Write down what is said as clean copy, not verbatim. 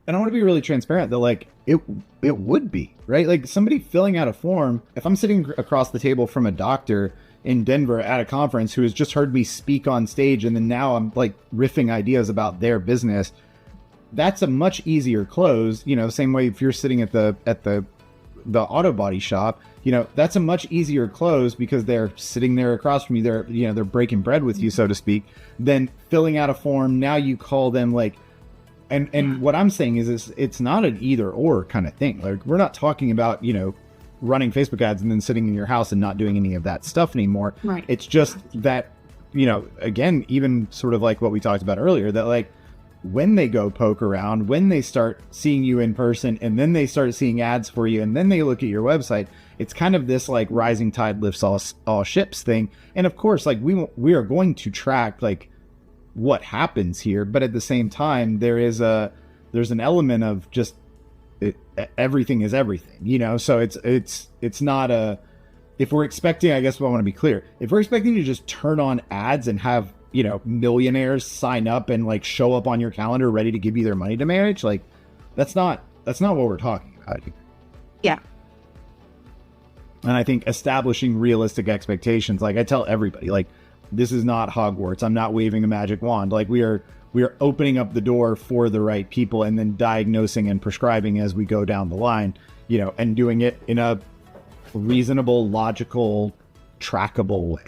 And I want to be really transparent that like it would be, right? Like somebody filling out a form, if I'm sitting across the table from a doctor in Denver at a conference who has just heard me speak on stage and then now I'm like riffing ideas about their business, that's a much easier close, you know, same way if you're sitting at the auto body shop, you know, that's a much easier close because they're sitting there across from you, they're breaking bread with you, so to speak, than filling out a form. Now you call them like, and what I'm saying is it's not an either or kind of thing. Like we're not talking about, you know, running Facebook ads and then sitting in your house and not doing any of that stuff anymore. Right. It's just that, you know, again, even sort of like what we talked about earlier, that like when they go poke around, when they start seeing you in person and then they start seeing ads for you and then they look at your website, it's kind of this like rising tide lifts all ships thing. And of course, like we are going to track like what happens here, but at the same time there's an element of just everything is everything, you know. So it's not a, if we're expecting, I guess what I want to be clear, if we're expecting to just turn on ads and have, you know, millionaires sign up and like show up on your calendar ready to give you their money to manage, like that's not what we're talking about. Yeah. And I think establishing realistic expectations, like I tell everybody, like this is not Hogwarts. I'm not waving a magic wand. Like we are opening up the door for the right people and then diagnosing and prescribing as we go down the line, you know, and doing it in a reasonable, logical, trackable way.